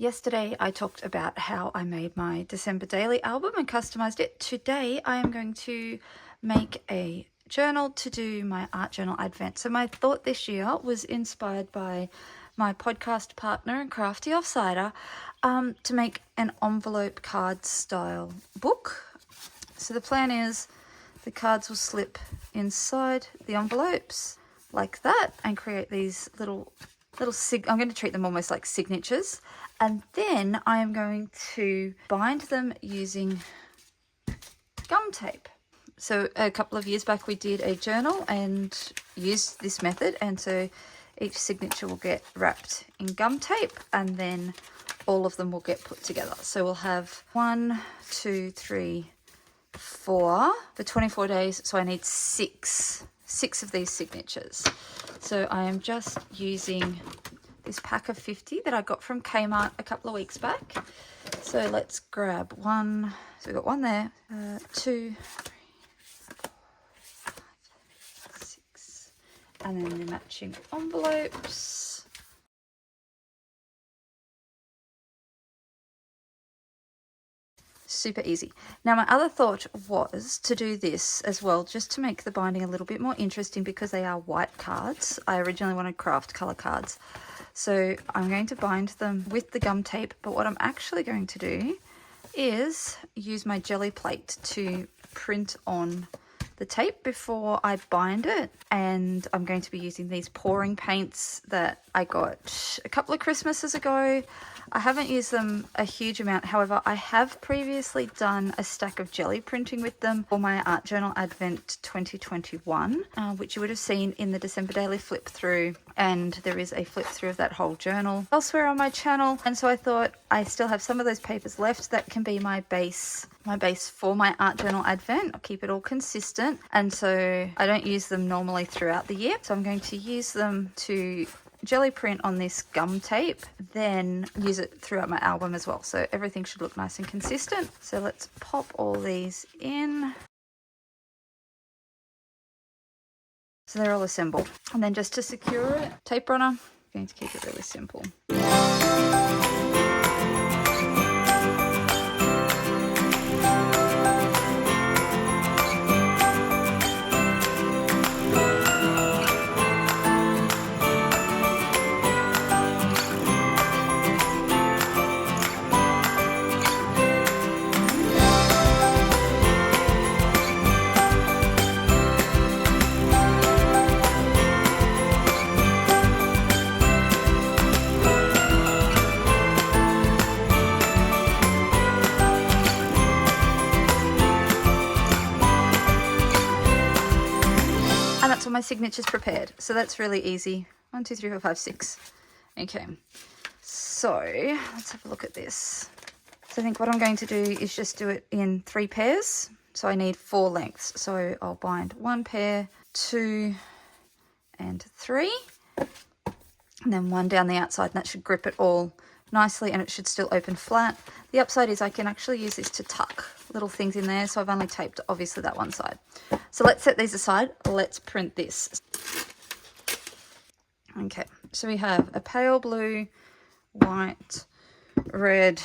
Yesterday I talked about how I made my December daily album and customized it. Today I am going to make a journal to do my art journal advent. So my thought this year was inspired by my podcast partner and crafty offsider to make an envelope card style book. So the plan is the cards will slip inside the envelopes like that and create these little I'm going to treat them almost like signatures, and then I am going to bind them using gum tape. So a couple of years back we did a journal and used this method, and so each signature will get wrapped in gum tape and then all of them will get put together. So we'll have 1, 2, 3, 4 for 24 days, so I need six of these signatures. So I am just using this pack of 50 that I got from Kmart a couple of weeks back. So let's grab one. So we've got one there, 2, 3, 4, 5, 6, and then the matching envelopes. Super easy. Now my other thought was to do this as well, just to make the binding a little bit more interesting, because they are white cards. I originally wanted craft color cards, so I'm going to bind them with the gum tape, but what I'm actually going to do is use my jelly plate to print on the tape before I bind it. And I'm going to be using these pouring paints that I got a couple of Christmases ago. I haven't used them a huge amount. However, I have previously done a stack of jelly printing with them for my Art Journal Advent 2021, which you would have seen in the December daily flip through. And there is a flip through of that whole journal elsewhere on my channel. And so I thought I still have some of those papers left that can be my base for my Art Journal Advent. I'll keep it all consistent. And so I don't use them normally throughout the year. So I'm going to use them to jelly print on this gum tape, then use it throughout my album as well. So everything should look nice and consistent. So let's pop all these in. So they're all assembled. And then just to secure it, tape runner, I'm going to keep it really simple. My signatures prepared, so that's really easy. 1, 2, 3, 4, 5, 6. Okay, so let's have a look at this. So I think what I'm going to do is just do it in 3 pairs. So I need 4 lengths, so I'll bind 1 pair, 2 and 3, and then 1 down the outside, and that should grip it all nicely, and it should still open flat. The upside is I can actually use this to tuck little things in there, so I've only taped obviously that one side. So let's set these aside. Let's print this. Okay, so we have a pale blue, white, red.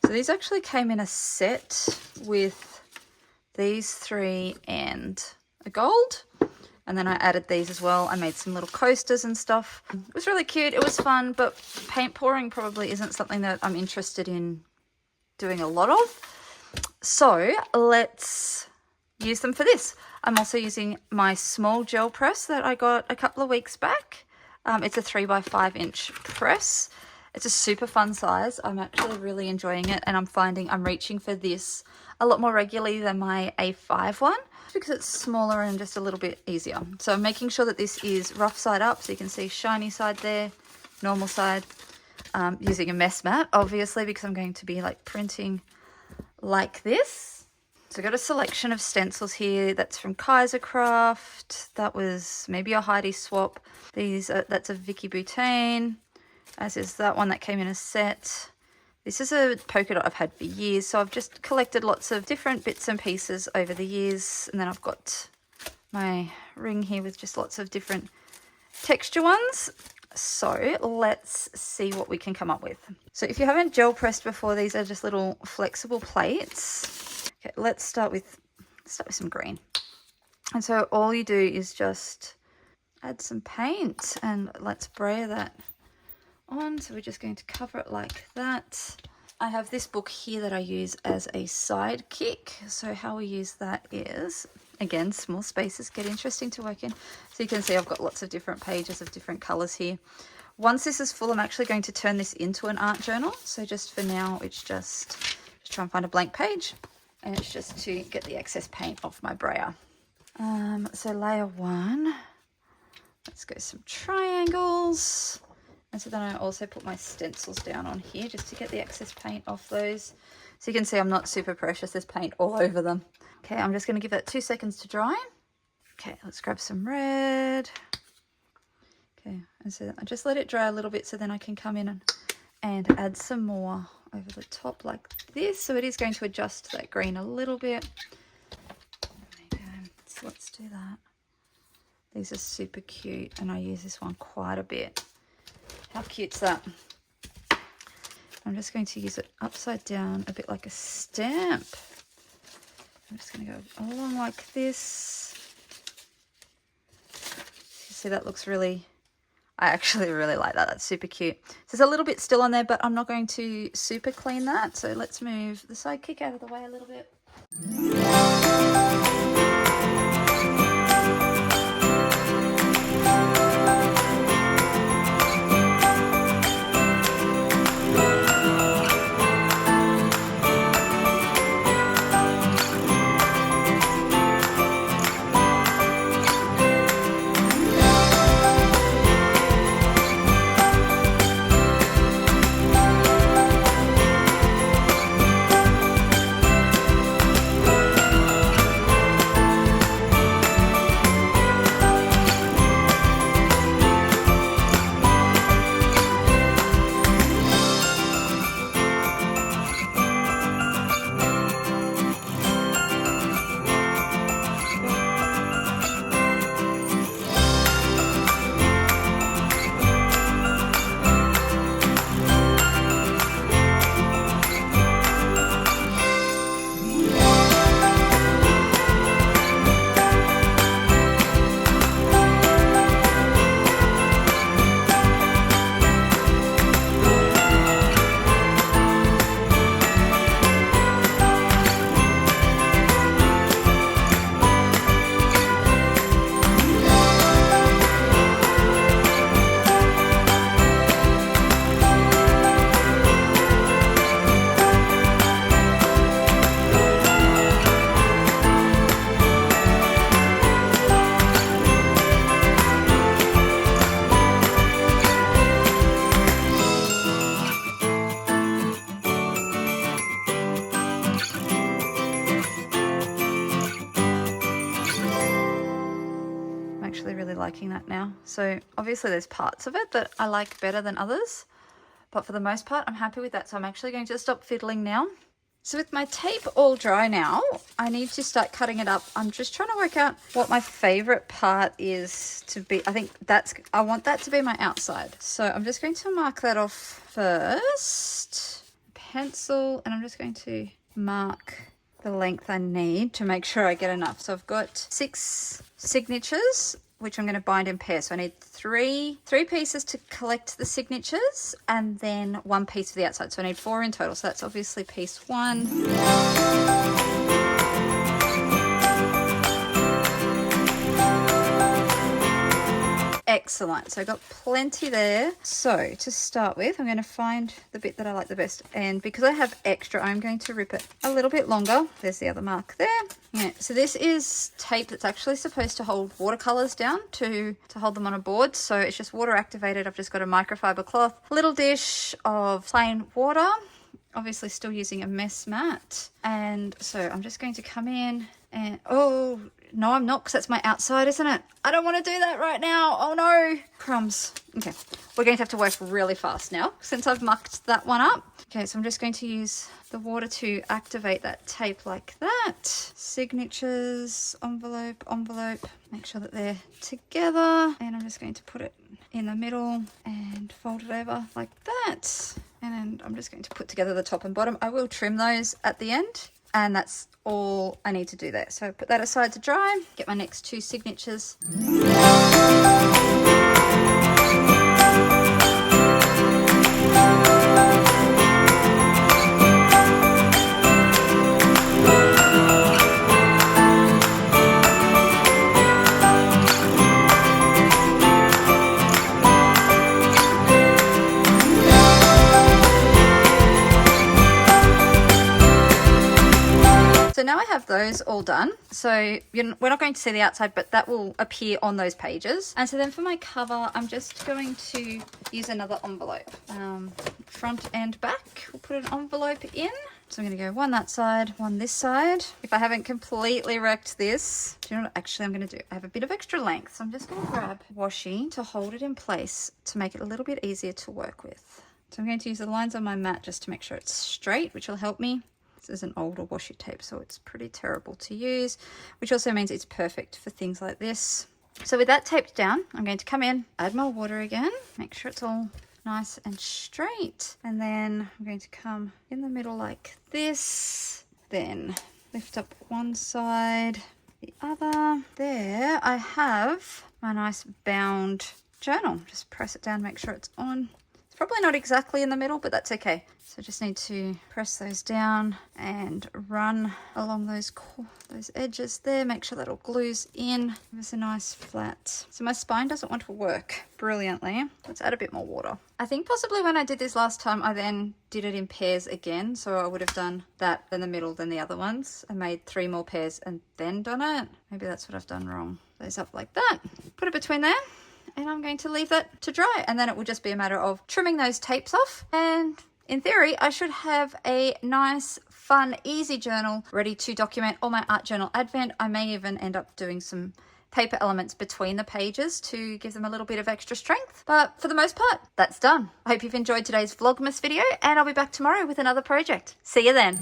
So these actually came in a set with these 3 and a gold. And then I added these as well. I made some little coasters and stuff. It was really cute. It was fun, but paint pouring probably isn't something that I'm interested in doing a lot of. So let's use them for this. I'm also using my small gel press that I got a couple of weeks back. It's a 3x5 inch press. It's a super fun size. I'm actually really enjoying it, and I'm finding I'm reaching for this a lot more regularly than my A5 one, because it's smaller and just a little bit easier. So I'm making sure that this is rough side up, so you can see shiny side there, normal side. Using a mess mat, obviously, because I'm going to be like printing like this. So I've got a selection of stencils here. That's from Kaiser Craft. That was maybe a Heidi swap. That's a Vicky Boutain, as is that one that came in a set. This is a polka dot I've had for years, so I've just collected lots of different bits and pieces over the years. And then I've got my ring here with just lots of different texture ones. So let's see what we can come up with. So if you haven't gel pressed before, these are just little flexible plates. Okay, let's start with some green. And so all you do is just add some paint and let's spray that on. So we're just going to cover it like that. I have this book here that I use as a sidekick. So how we use that is, again, small spaces get interesting to work in. So you can see I've got lots of different pages of different colors here. Once this is full, I'm actually going to turn this into an art journal. So just for now, it's just try and find a blank page, and it's just to get the excess paint off my brayer. So layer 1, let's go some triangles. And so then I also put my stencils down on here just to get the excess paint off those. So you can see I'm not super precious, there's paint all over them. Okay, I'm just going to give it 2 seconds to dry. Okay, let's grab some red. Okay, and so I just let it dry a little bit so then I can come in and add some more over the top like this. So it is going to adjust that green a little bit. There you go. So let's do that. These are super cute and I use this one quite a bit. How cute's that? I'm just going to use it upside down, a bit like a stamp. I'm just going to go along like this. You see that looks really, I actually really like that. That's super cute. So there's a little bit still on there, but I'm not going to super clean that. So let's move the sidekick out of the way a little bit. Really liking that now. So obviously there's parts of it that I like better than others, but for the most part I'm happy with that. So I'm actually going to stop fiddling now. So with my tape all dry now, I need to start cutting it up. I'm just trying to work out what my favorite part is to be. I want that to be my outside. So I'm just going to mark that off first. Pencil, and I'm just going to mark the length I need to make sure I get enough. So I've got 6 signatures, which I'm going to bind in pairs. So I need three pieces to collect the signatures and then 1 piece for the outside. So I need 4 in total. So that's obviously piece 1. Excellent. So I got plenty there. So to start with, I'm going to find the bit that I like the best. And because I have extra, I'm going to rip it a little bit longer. There's the other mark there. Yeah. So this is tape that's actually supposed to hold watercolors down to hold them on a board. So it's just water activated. I've just got a microfiber cloth, little dish of plain water, obviously still using a mess mat. And so I'm just going to come in and, oh, no, I'm not, because that's my outside, isn't it? I don't want to do that right now. Oh, no. Crumbs. Okay, we're going to have to work really fast now since I've mucked that one up. Okay, so I'm just going to use the water to activate that tape like that. Signatures, envelope. Make sure that they're together. And I'm just going to put it in the middle and fold it over like that. And then I'm just going to put together the top and bottom. I will trim those at the end, and that's all I need to do there. So put that aside to dry, get my next 2 signatures. So now I have those all done. So we're not going to see the outside, but that will appear on those pages. And so then for my cover, I'm just going to use another envelope. Front and back, we'll put an envelope in. So I'm going to go one that side, one this side. If I haven't completely wrecked this, do you know what actually I'm going to do? I have a bit of extra length, so I'm just going to grab washi to hold it in place to make it a little bit easier to work with. So I'm going to use the lines on my mat just to make sure it's straight, which will help me. This is an older washi tape, so it's pretty terrible to use, which also means it's perfect for things like this. So with that taped down, I'm going to come in, add my water again, make sure it's all nice and straight. And then I'm going to come in the middle like this, then lift up one side, the other. There I have my nice bound journal. Just press it down, make sure it's on. It's probably not exactly in the middle, but that's okay. So just need to press those down and run along those edges there. Make sure that all glues in. Give us a nice flat. So my spine doesn't want to work brilliantly. Let's add a bit more water. I think possibly when I did this last time, I then did it in pairs again. So I would have done that in the middle than the other ones. I made 3 more pairs and then done it. Maybe that's what I've done wrong. Those up like that. Put it between there. And I'm going to leave that to dry. And then it will just be a matter of trimming those tapes off. And in theory, I should have a nice, fun, easy journal ready to document all my art journal advent. I may even end up doing some paper elements between the pages to give them a little bit of extra strength. But for the most part, that's done. I hope you've enjoyed today's Vlogmas video, and I'll be back tomorrow with another project. See you then.